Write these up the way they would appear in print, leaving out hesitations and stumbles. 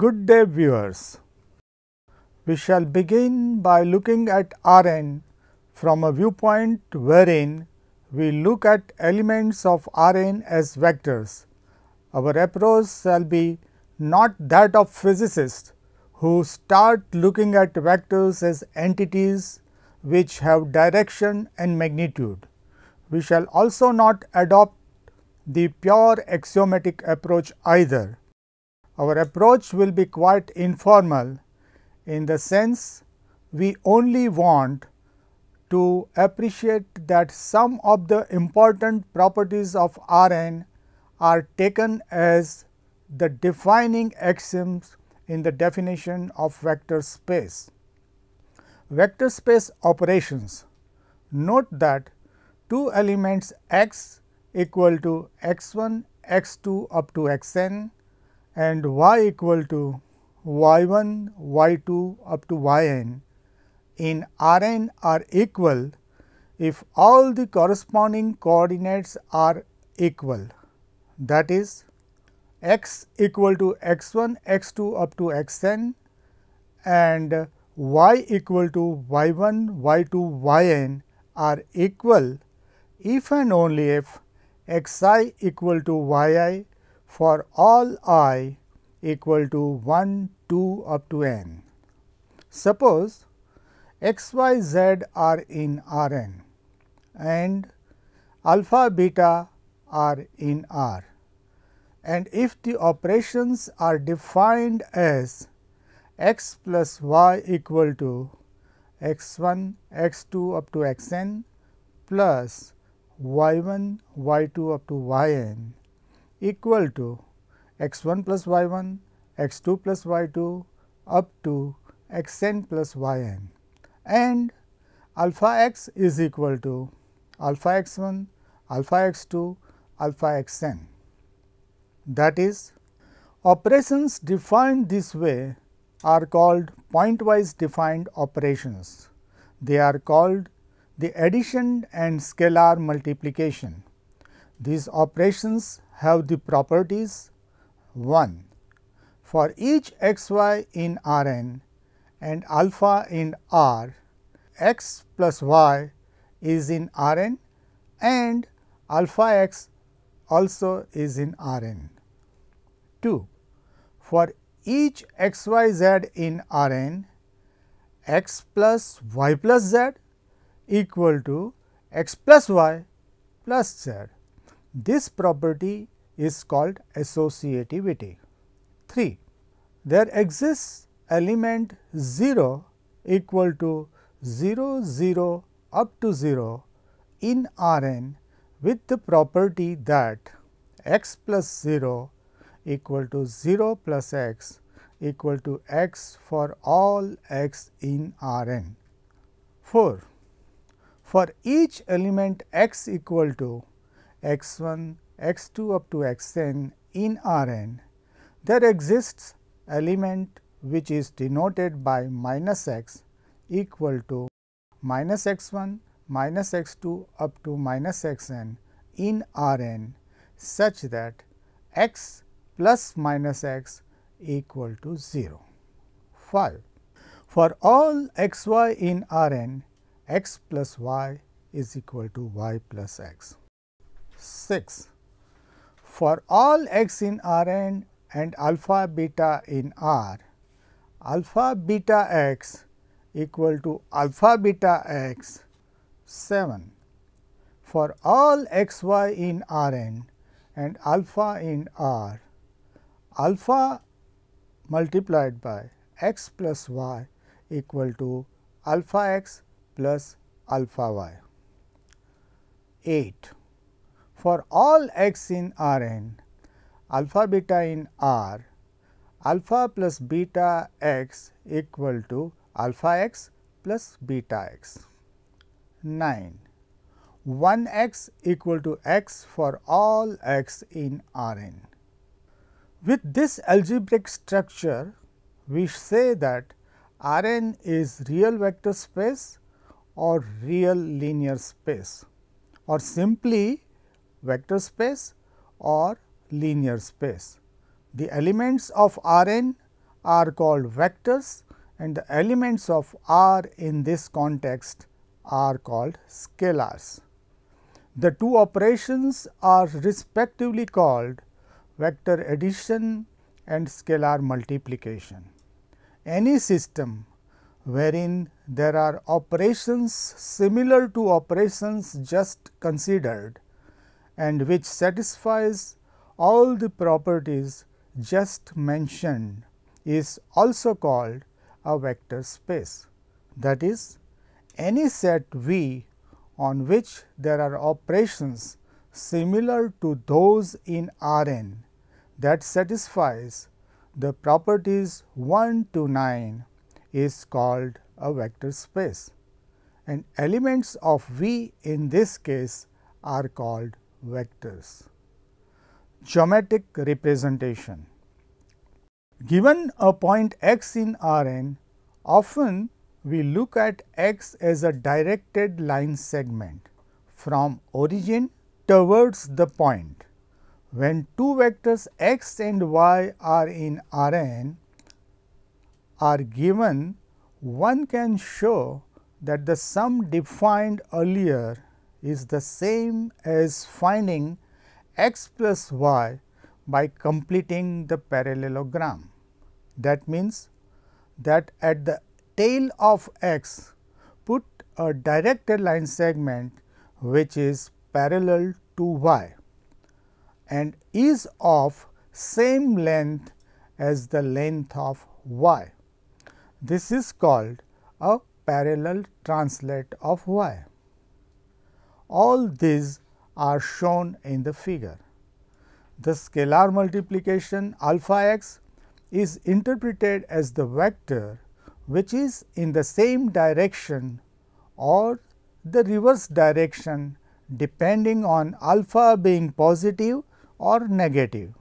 Good day, viewers. We shall begin by looking at Rn from a viewpoint wherein we look at elements of Rn as vectors. Our approach shall be not that of physicists who start looking at vectors as entities which have direction and magnitude. We shall also not adopt the pure axiomatic approach either. Our approach will be quite informal in the sense we only want to appreciate that some of the important properties of Rn are taken as the defining axioms in the definition of vector space. Vector space operations. Note that two elements x equal to x1, x2 up to xn and y equal to y1, y2 up to yn in Rn are equal if all the corresponding coordinates are equal, that is x equal to x1, x2 up to xn and y equal to y1, y2, yn are equal if and only if xi equal to yi for all I equal to 1, 2 up to n. Suppose x, y, z are in Rn and alpha, beta are in R, and if the operations are defined as x plus y equal to x1, x2 up to xn plus y1, y2 up to yn equal to x1 plus y1, x2 plus y2 up to xn plus yn, and alpha x is equal to alpha x1, alpha x2, alpha xn. That is, operations defined this way are called pointwise defined operations. They are called the addition and scalar multiplication. These operations have the properties 1. For each x y in Rn and alpha in R, x plus y is in Rn and alpha x also is in Rn. 2. For each x y z in Rn, x plus y plus z equal to x plus y plus z. This property is called associativity. 3. There exists element 0 equal to 0, 0 up to 0 in Rn with the property that x plus 0 equal to 0 plus x equal to x for all x in Rn. 4. For each element x equal to x1, x2 up to xn in Rn, there exists element which is denoted by minus x equal to minus x1, minus x2 up to minus xn in Rn such that x plus minus x equal to 0. 5. For all x y in Rn, x plus y is equal to y plus x. 6. For all x in Rn and alpha beta in R, alpha beta x equal to alpha beta x 7. For all x y in Rn and alpha in R, alpha multiplied by x plus y equal to alpha x plus alpha y. 8. For all x in Rn, alpha beta in R, alpha plus beta x equal to alpha x plus beta x. 9. 1 x equal to x for all x in Rn. With this algebraic structure, we say that Rn is real vector space or real linear space, or simply vector space or linear space. The elements of Rn are called vectors and the elements of R in this context are called scalars. The two operations are respectively called vector addition and scalar multiplication. Any system wherein there are operations similar to operations just considered and which satisfies all the properties just mentioned is also called a vector space. That is, any set V on which there are operations similar to those in R n that satisfies the properties 1 to 9 is called a vector space, and elements of V in this case are called vectors. Geometric representation. Given a point x in R n, often we look at x as a directed line segment from origin towards the point. When two vectors x and y are in R n are given, one can show that the sum defined earlier is the same as finding x plus y by completing the parallelogram. That means that at the tail of x put a directed line segment which is parallel to y and is of same length as the length of y. This is called a parallel translate of y. All these are shown in the figure. The scalar multiplication alpha x is interpreted as the vector which is in the same direction or the reverse direction depending on alpha being positive or negative.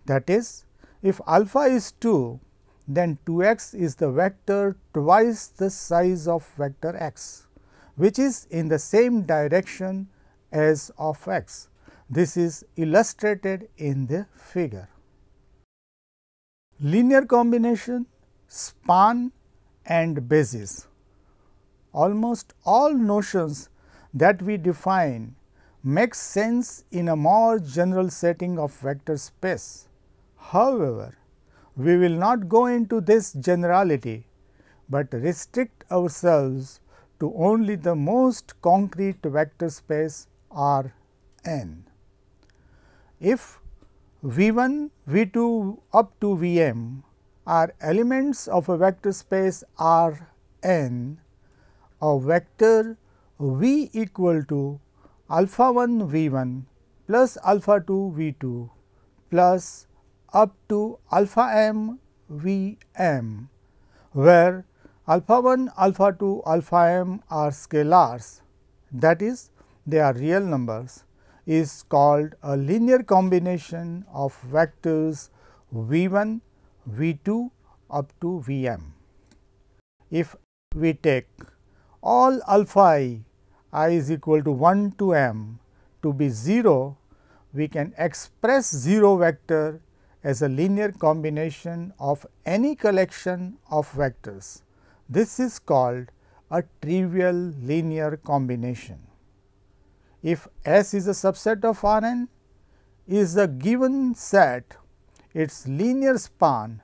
That is, if alpha is 2, then 2x is the vector twice the size of vector x, which is in the same direction as of x. This is illustrated in the figure. Linear combination, span and basis. Almost all notions that we define make sense in a more general setting of vector space. However, we will not go into this generality, but restrict ourselves to only the most concrete vector space R n. If V1, V2 up to Vm are elements of a vector space R n, a vector V equal to alpha 1 V1 plus alpha 2 V2 plus up to alpha m Vm, where alpha 1, alpha 2, alpha m are scalars, that is, they are real numbers, is called a linear combination of vectors V1, V2 up to Vm. If we take all alpha I is equal to 1 to m to be 0, we can express 0 vector as a linear combination of any collection of vectors. This is called a trivial linear combination. If S is a subset of R n, is a given set, its linear span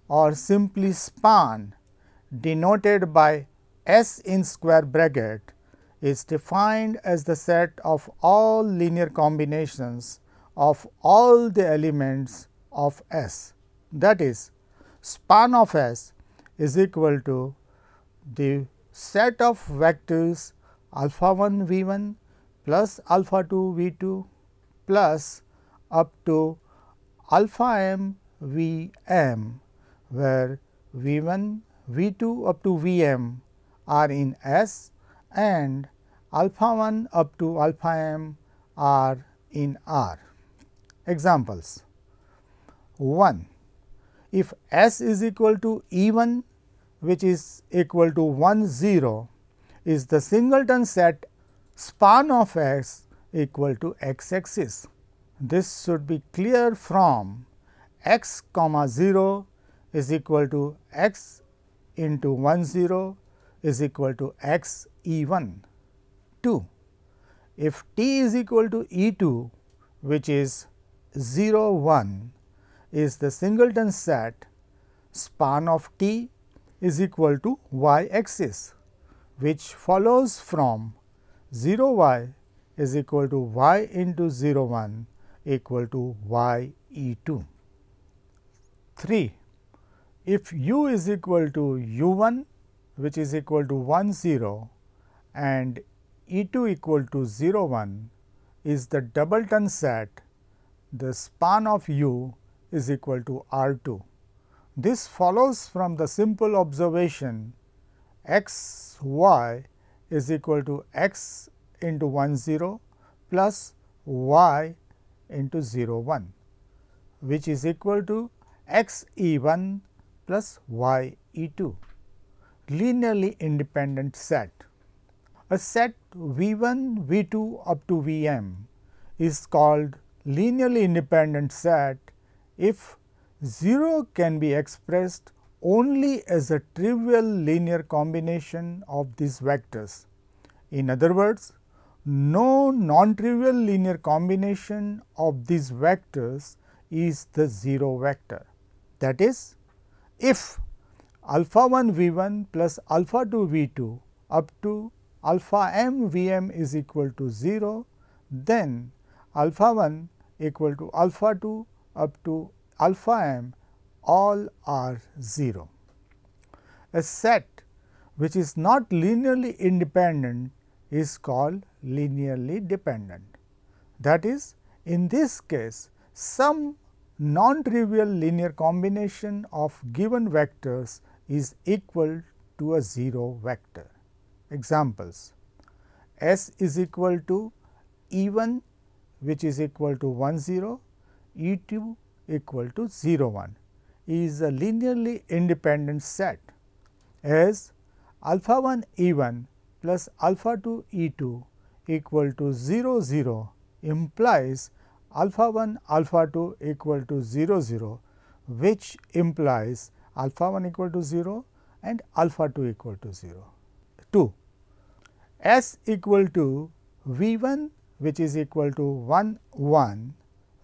or simply span denoted by S in square bracket is defined as the set of all linear combinations of all the elements of S. That is, span of S is equal to the set of vectors alpha 1 V1 plus alpha 2 V2 plus up to alpha m Vm, where V1, V2 up to Vm are in S and alpha 1 up to alpha m are in R. Examples: 1. If S is equal to E1, which is equal to 1 0, is the singleton set span of S equal to x axis. This should be clear from x comma 0 is equal to x into 1 0 is equal to x E 1. 2. If t is equal to E 2, which is 0 1 is the singleton set, span of t is equal to y axis, which follows from 0 y is equal to y into 0 1 equal to y E 2. 3. If u is equal to u 1, which is equal to 1 0 and E 2 equal to 0 1 is the doubleton set, the span of u is equal to R 2. This follows from the simple observation x y is equal to x into 1 0 plus y into 0 1, which is equal to x E 1 plus y E 2, linearly independent set. A set V 1, V 2 up to V m is called linearly independent set if 0 can be expressed only as a trivial linear combination of these vectors. In other words, no non-trivial linear combination of these vectors is the 0 vector. That is, if alpha 1 V 1 plus alpha 2 V 2 up to alpha m V m is equal to 0, then alpha 1 equal to alpha 2 up to alpha m all are 0. A set which is not linearly independent is called linearly dependent. That is, in this case, some non-trivial linear combination of given vectors is equal to a 0 vector. Examples: S is equal to E 1, which is equal to 1 0, E 2 equal to 0 1 is a linearly independent set, as alpha 1 E 1 plus alpha 2 E 2 equal to 0 0 implies alpha 1 alpha 2 equal to 0 0, which implies alpha 1 equal to 0 and alpha 2 equal to 0. 2. S equal to V 1, which is equal to 1 1,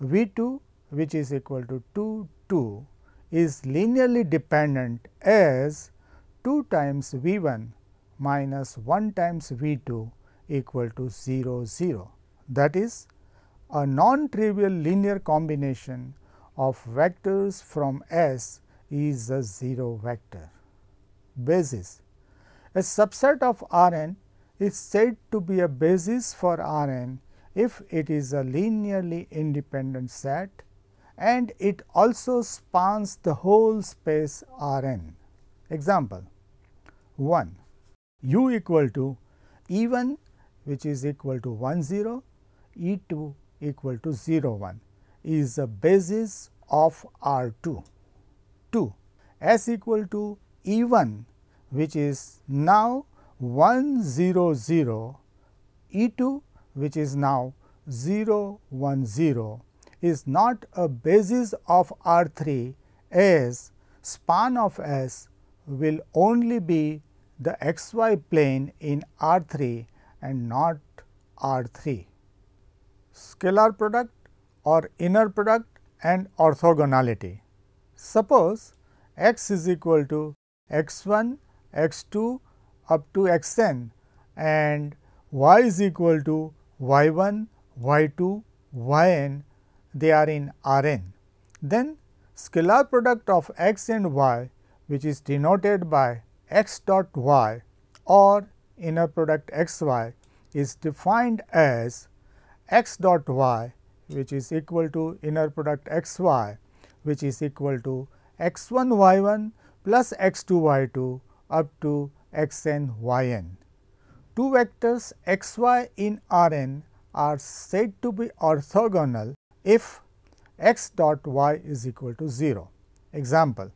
V 2 which is equal to 2 2 is linearly dependent as 2 times V 1 minus 1 times V 2 equal to 0 0. That is, a non-trivial linear combination of vectors from S is a 0 vector. Basis: a subset of R n is said to be a basis for R n if it is a linearly independent set and it also spans the whole space R n. Example: 1. U equal to E 1, which is equal to 1 0, E 2 equal to 0 1 is a basis of R 2. 2. S equal to E 1, which is now 1 0 0, E 2 which is now 0 1 0 is not a basis of R 3, as span of S will only be the xy plane in R 3 and not R 3. Scalar product or inner product and orthogonality. Suppose x is equal to x 1, x 2 up to x n and y is equal to y 1, y 2, y n, they are in R n. Then scalar product of x and y, which is denoted by x dot y or inner product x y, is defined as x dot y, which is equal to inner product x y, which is equal to x 1 y 1 plus x 2 y 2 up to x n y n. Two vectors x y in R n are said to be orthogonal if x dot y is equal to 0. Example: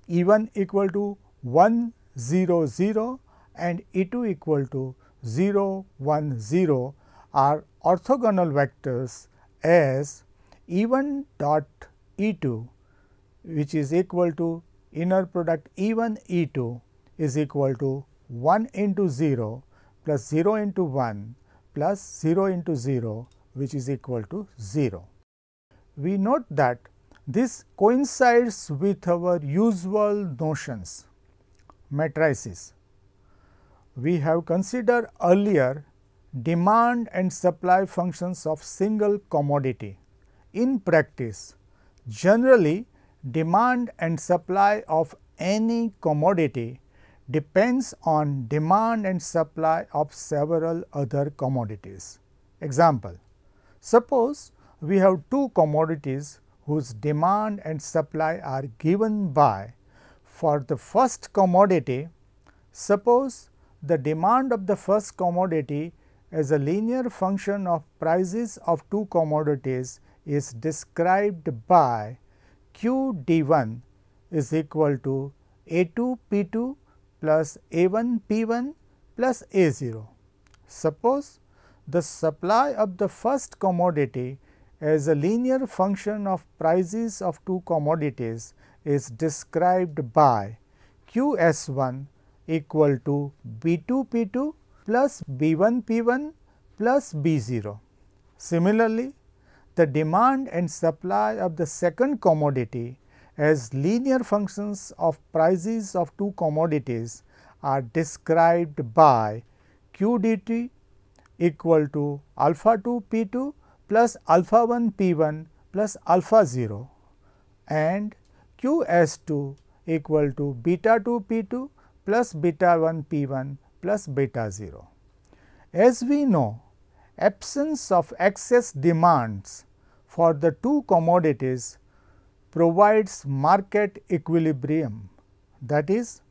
E 1 equal to 1 0 0 and E 2 equal to 0 1 0 are orthogonal vectors, as E 1 dot E 2 which is equal to inner product E1 E2 is equal to 1 into 0 plus 0 into 1 plus 0 into 0, which is equal to 0. We note that this coincides with our usual notions, matrices. We have considered earlier demand and supply functions of single commodity. In practice, generally demand and supply of any commodity depends on demand and supply of several other commodities. Example, suppose we have two commodities whose demand and supply are given by, for the first commodity, suppose the demand of the first commodity as a linear function of prices of two commodities is described by Q D1 is equal to A2 P2 plus A1 P1 plus A0. Suppose the supply of the first commodity as a linear function of prices of two commodities is described by Q S1 equal to B2 P2 plus B1 P1 plus B0. Similarly, the demand and supply of the second commodity as linear functions of prices of two commodities are described by Q dt equal to alpha 2 P2 plus alpha 1 P1 plus alpha 0 and Q S2 equal to beta 2 P2 plus beta 1 P1 plus beta 0. As we know, absence of excess demands for the two commodities provides market equilibrium, that is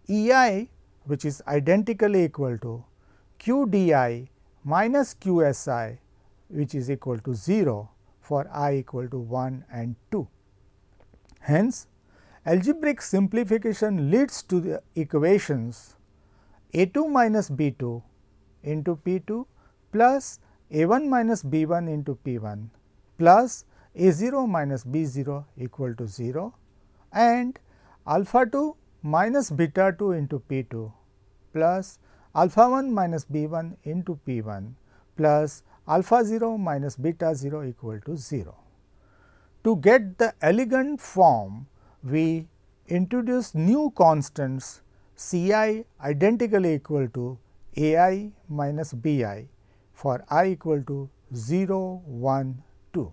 EI, which is identically equal to Q di minus Q si, which is equal to 0 for I equal to 1 and 2. Hence, algebraic simplification leads to the equations A2 minus B2 into P2 plus A1 minus B1 into P1 plus A0 minus B0 equal to 0 and alpha 2 minus beta 2 into P2 plus alpha 1 minus B1 into P1 plus alpha 0 minus beta 0 equal to 0. To get the elegant form, we introduce new constants C I identically equal to A I minus B I for I equal to 0, 1, 2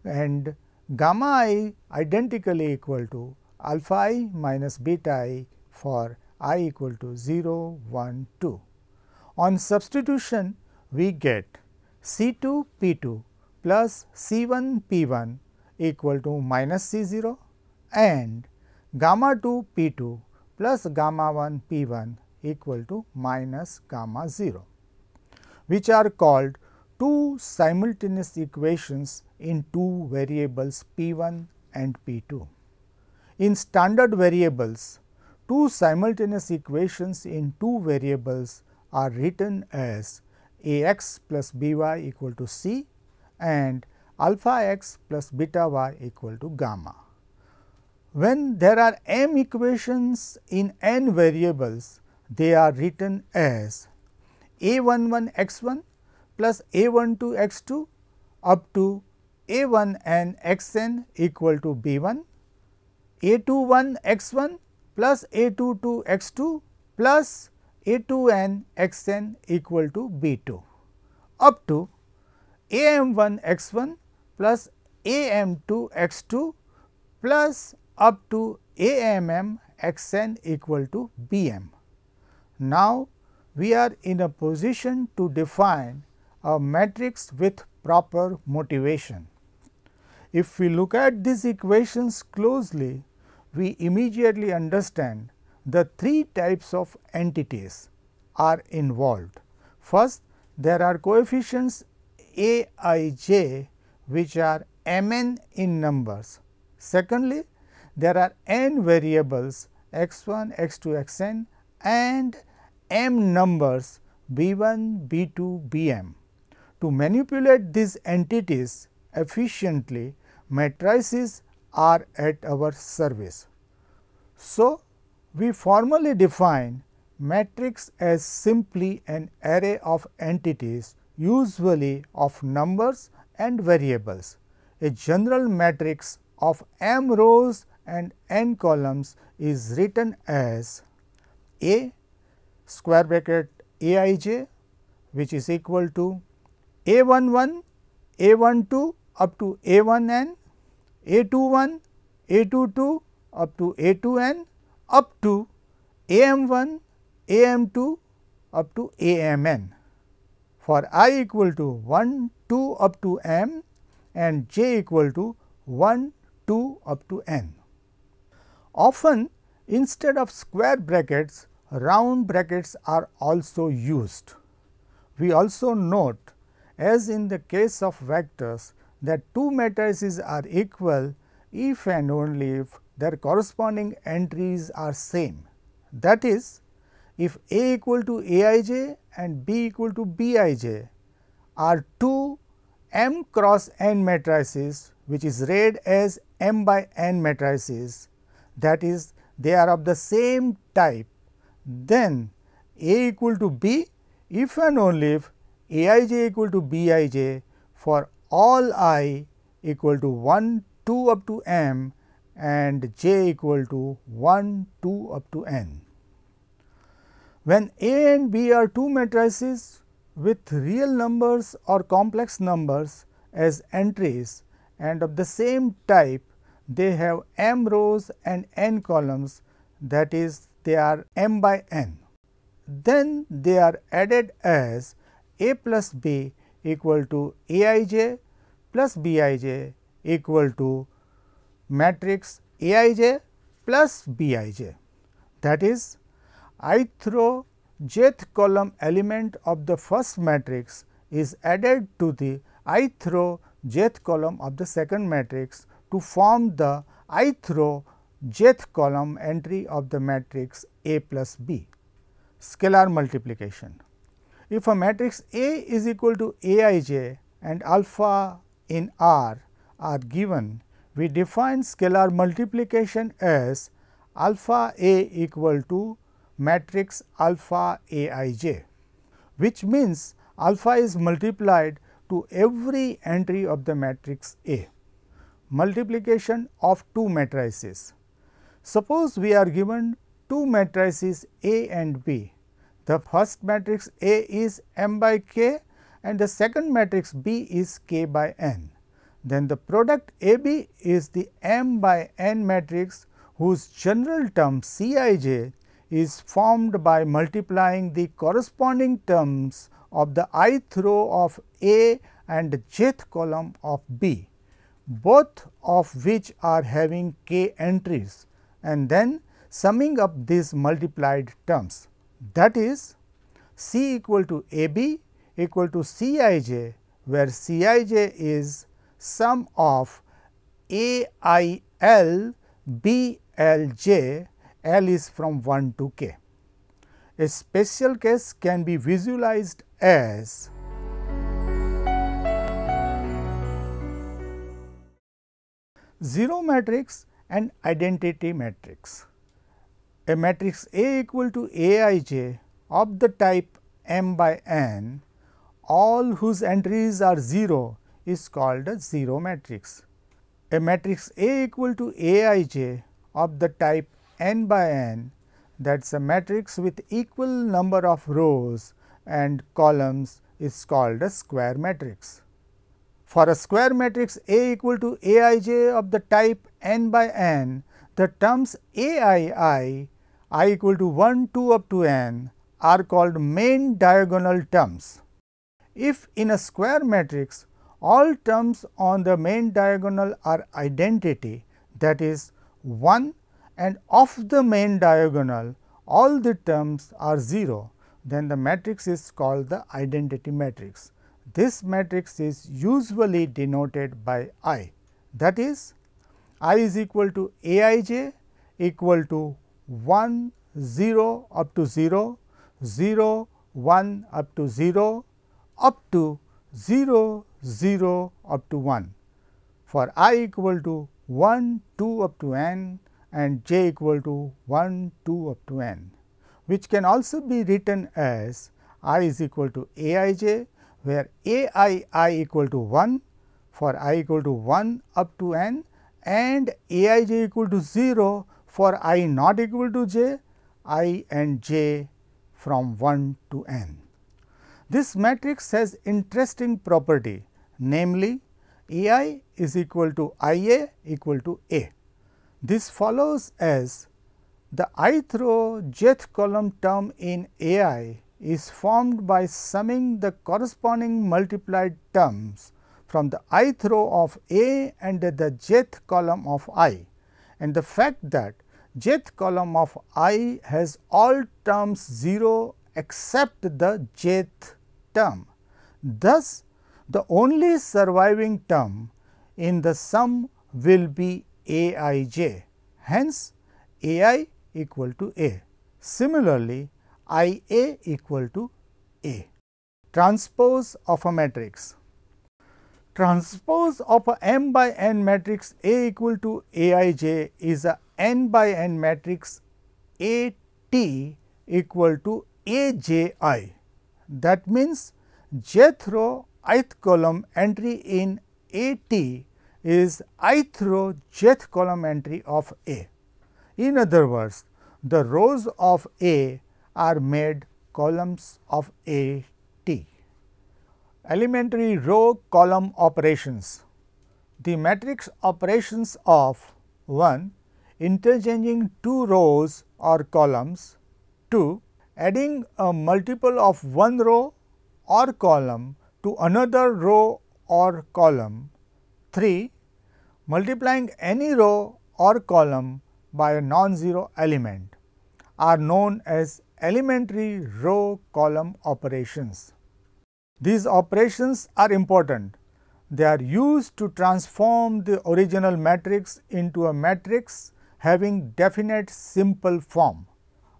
and gamma I identically equal to alpha I minus beta I for I equal to 0, 1, 2. On substitution, we get C 2 P 2 plus C 1 P 1 equal to minus C 0 and gamma 2 P 2 plus gamma 1 P 1 equal to minus gamma 0, which are called two simultaneous equations in two variables P 1 and P 2. In standard variables, two simultaneous equations in two variables are written as A x plus B y equal to C and alpha x plus beta y equal to gamma. When there are m equations in n variables, they are written as A11 x1 plus A12 x2 up to A1n xn equal to B1, A21 x1 plus A22 x2 plus A2n xn equal to B2 up to AM1 x1 plus AM2 x2 plus up to AMM xn equal to Bm. Now, we are in a position to define a matrix with proper motivation. If we look at these equations closely, we immediately understand the three types of entities are involved. First, there are coefficients A I j which are mn in numbers. Secondly, there are n variables x1, x2, xn and m numbers b1, b2, bm. To manipulate these entities efficiently, matrices are at our service. So, we formally define matrix as simply an array of entities, usually of numbers and variables. A general matrix of m rows and n columns is written as A square bracket Aij, which is equal to A11, A12 up to A1n, A21, A22 up to A2n, up to AM1, AM2 up to AMN. For I equal to 1, 2 up to m and j equal to 1, 2 up to n. Often, instead of square brackets, round brackets are also used. We also note, as in the case of vectors, that two matrices are equal if and only if their corresponding entries are same. That is, if A equal to Aij and B equal to Bij are two m cross n matrices, which is read as m by n matrices, that is, they are of the same type, then A equal to B if and only if Aij equal to Bij for all I equal to 1, 2 up to m and j equal to 1, 2 up to n. When A and B are two matrices with real numbers or complex numbers as entries and of the same type, they have m rows and n columns, that is, they are m by n. Then they are added as A plus B equal to Aij plus Bij equal to matrix Aij plus Bij. That is, ith row jth column element of the first matrix is added to the ith row jth column of the second matrix to form the ith row jth column entry of the matrix A plus B. Scalar multiplication. If a matrix A is equal to Aij and alpha in R are given, we define scalar multiplication as alpha A equal to matrix alpha Aij, which means alpha is multiplied to every entry of the matrix A. Multiplication of two matrices. Suppose we are given two matrices A and B. The first matrix A is m by k and the second matrix B is k by n. Then the product AB is the m by n matrix whose general term Cij is formed by multiplying the corresponding terms of the ith row of A and jth column of B, both of which are having k entries, and then summing up these multiplied terms. That is, C equal to AB equal to Cij, where Cij is sum of AIL BLJ, L is from 1 to k. A special case can be visualized as zero matrix and identity matrix. A matrix A equal to Aij of the type m by n, all whose entries are 0 is called a zero matrix. A matrix A equal to Aij of the type n by n, that is a matrix with equal number of rows and columns, is called a square matrix. For a square matrix A equal to Aij of the type n by n, the terms Aii, I equal to 1, 2 up to n are called main diagonal terms. If in a square matrix all terms on the main diagonal are identity, that is 1, and of the main diagonal all the terms are 0, then the matrix is called the identity matrix. This matrix is usually denoted by I, that is, I is equal to Aij equal to 1, 0 up to 0, 0, 1 up to 0, up to 0, 0 up to 1. For I equal to 1, 2 up to n and j equal to 1, 2 up to n, which can also be written as I is equal to a I j, where a I equal to 1 for I equal to 1 up to n, and a I j equal to 0 for I not equal to j, I and j from 1 to n. This matrix has interesting property, namely a I is equal to I a equal to a. This follows as the ith row jth column term in a I is formed by summing the corresponding multiplied terms from the ith row of A and the jth column of I, and the fact that jth column of I has all terms 0 except the jth term. Thus, the only surviving term in the sum will be a I j, hence a I equal to a. Similarly, I a equal to a. Transpose of a matrix. Transpose of a m by n matrix A equal to a I j is a n by n matrix A t equal to a j I. That means, jth row ith column entry in A t is ith row jth column entry of A. In other words, the rows of A are made columns of A t. Elementary row column operations. The matrix operations of 1. Interchanging two rows or columns, 2. Adding a multiple of one row or column to another row or column, 3. Multiplying any row or column by a non-zero element are known as elementary row column operations. These operations are important. They are used to transform the original matrix into a matrix having definite simple form.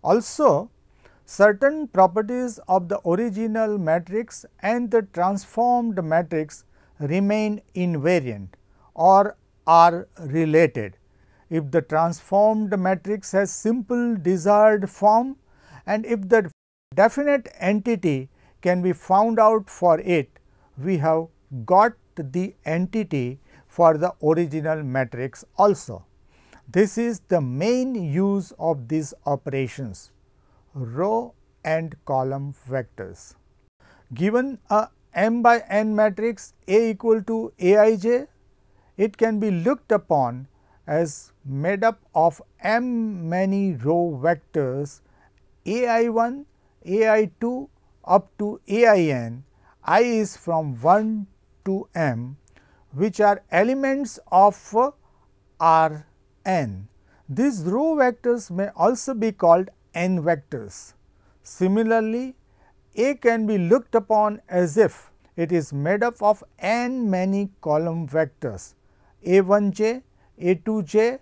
Also, certain properties of the original matrix and the transformed matrix remain invariant or are related. If the transformed matrix has simple desired form, and if the definite entity can be found out for it, we have got the entity for the original matrix also. This is the main use of these operations, row and column vectors. Given a m by n matrix A equal to a I j, it can be looked upon as made up of m many row vectors a I 1, a I 2 up to a I n, I is from 1 to m, which are elements of R n. These row vectors may also be called n vectors. Similarly, A can be looked upon as if it is made up of n many column vectors a 1 j, a 2 j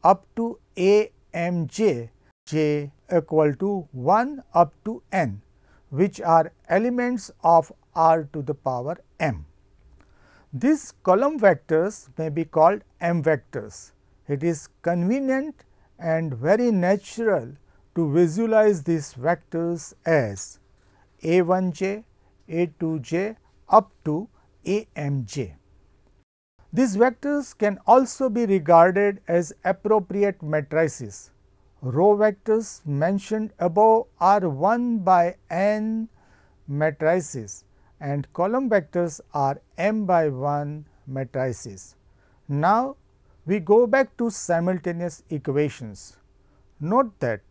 up to a m j, j equal to 1 up to n, which are elements of R to the power m. These column vectors may be called m vectors. It is convenient and very natural to visualize these vectors as a 1 j, a 2 j up to a m j. These vectors can also be regarded as appropriate matrices. Row vectors mentioned above are 1 by n matrices and column vectors are m by 1 matrices. Now, we go back to simultaneous equations. Note that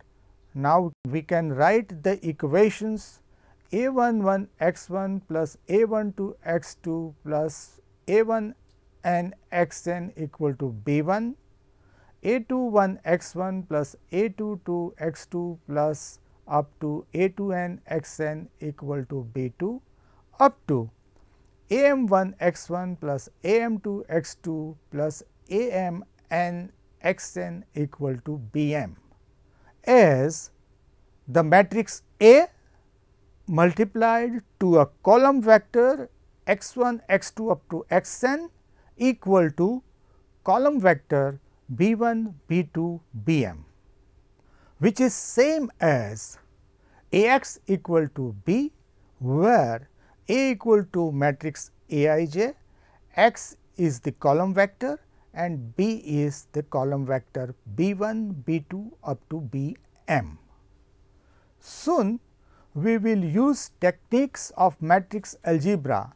now we can write the equations a11 x1 plus a12 x2 plus a1 n xn equal to b1, a21 x1 plus a22 x2 plus up to a2n xn equal to b2 up to am1 x1 plus am2 x2 plus am n xn equal to bm, as the matrix A multiplied to a column vector x1 x2 up to xn equal to column vector B1, B2, Bm, which is same as Ax equal to B, where A equal to matrix Aij, x is the column vector and B is the column vector B1, B2 up to Bm. Soon we will use techniques of matrix algebra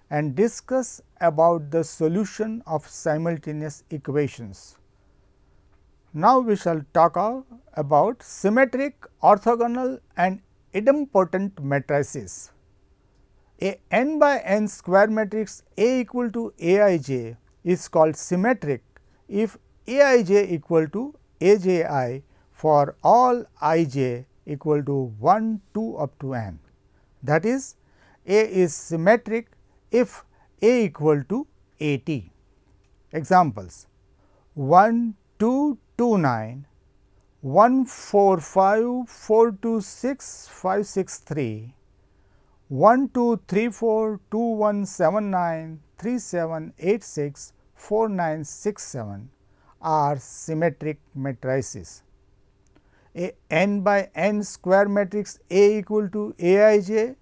and discuss about the solution of simultaneous equations. Now we shall talk about symmetric, orthogonal and idempotent matrices. A n by n square matrix A equal to Aij is called symmetric if Aij equal to Aji for all ij equal to 1, 2 up to n. That is, A is symmetric if A equal to At. Examples: 1, 2, 2, 9, 1, 4, 5, 4, 2, 6, 5, 6, 3, 1, 2, 3, 4, 2, 1, 7, 9, 3, 7, 8, 6, 4, 9, 6, 7 are symmetric matrices. A n by n square matrix A equal to Aij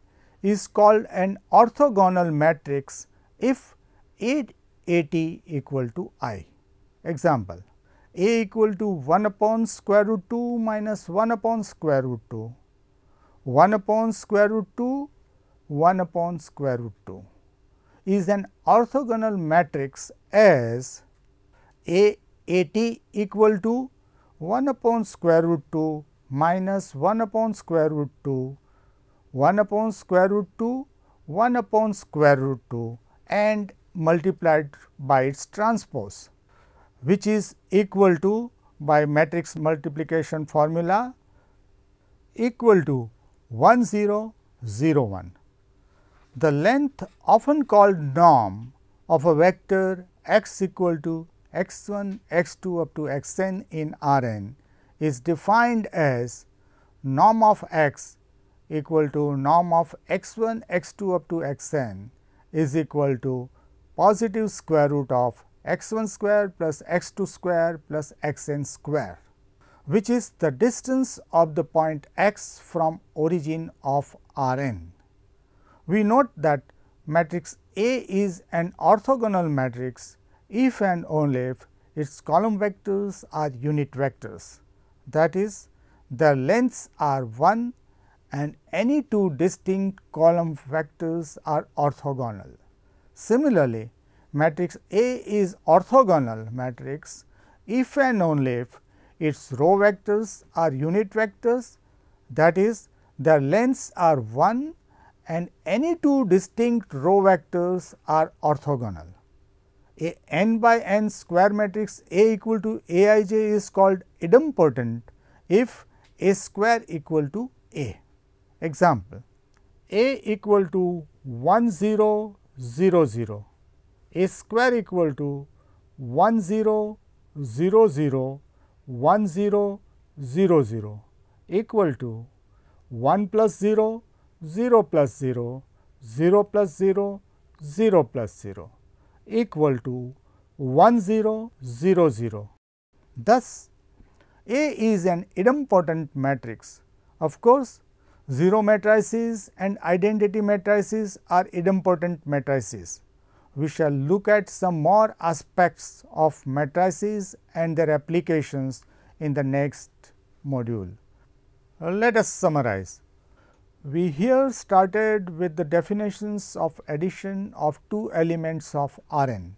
is called an orthogonal matrix if At equal to I. Example: A equal to 1 upon square root 2 minus 1 upon square root 2, 1 upon square root 2, 1 upon square root 2 is an orthogonal matrix as At equal to 1 upon square root 2 minus 1 upon square root 2, 1 upon square root 2, 1 upon square root 2 and multiplied by its transpose, which is equal to, by matrix multiplication formula, equal to 1 0 0 1. The length, often called norm, of a vector x equal to x1, x2 up to xn in Rn is defined as norm of x equal to norm of x1, x2 up to xn is equal to positive square root of x1 square plus x2 square plus xn square, which is the distance of the point x from origin of Rn. We note that matrix A is an orthogonal matrix if and only if its column vectors are unit vectors, that is, their lengths are 1 and any two distinct column vectors are orthogonal. Similarly, matrix A is orthogonal matrix if and only if its row vectors are unit vectors, that is, their lengths are 1 and any two distinct row vectors are orthogonal. A n by n square matrix A equal to Aij is called idempotent if A square equal to A. Example: A equal to 1 0 0 0, A square equal to 1 0 0 0 1 0 0 0 equal to 1 plus 0 0 plus 0 0 plus 0 0 plus 0 equal to 1 0 0 0. Thus, A is an idempotent matrix. Of course, zero matrices and identity matrices are idempotent matrices. We shall look at some more aspects of matrices and their applications in the next module. Let us summarize. We here started with the definitions of addition of two elements of Rn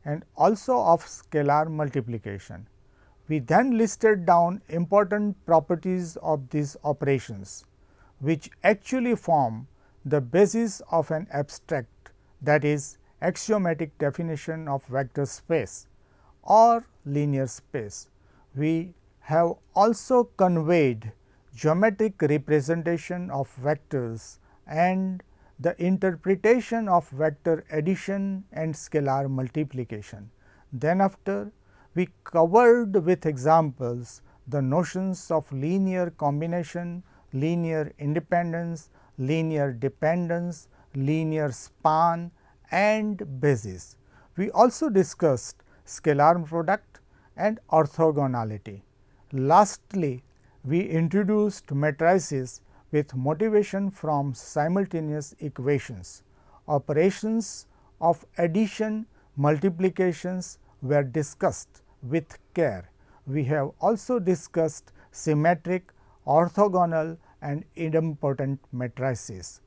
and also of scalar multiplication. We then listed down important properties of these operations, which actually form the basis of an abstract, that is, axiomatic definition of vector space or linear space. We have also conveyed geometric representation of vectors and the interpretation of vector addition and scalar multiplication. Then after, we covered with examples the notions of linear combination, linear independence, linear dependence, linear span and basis. We also discussed scalar product and orthogonality. Lastly, we introduced matrices with motivation from simultaneous equations. Operations of addition, multiplications were discussed with care. We have also discussed symmetric, orthogonal and idempotent matrices.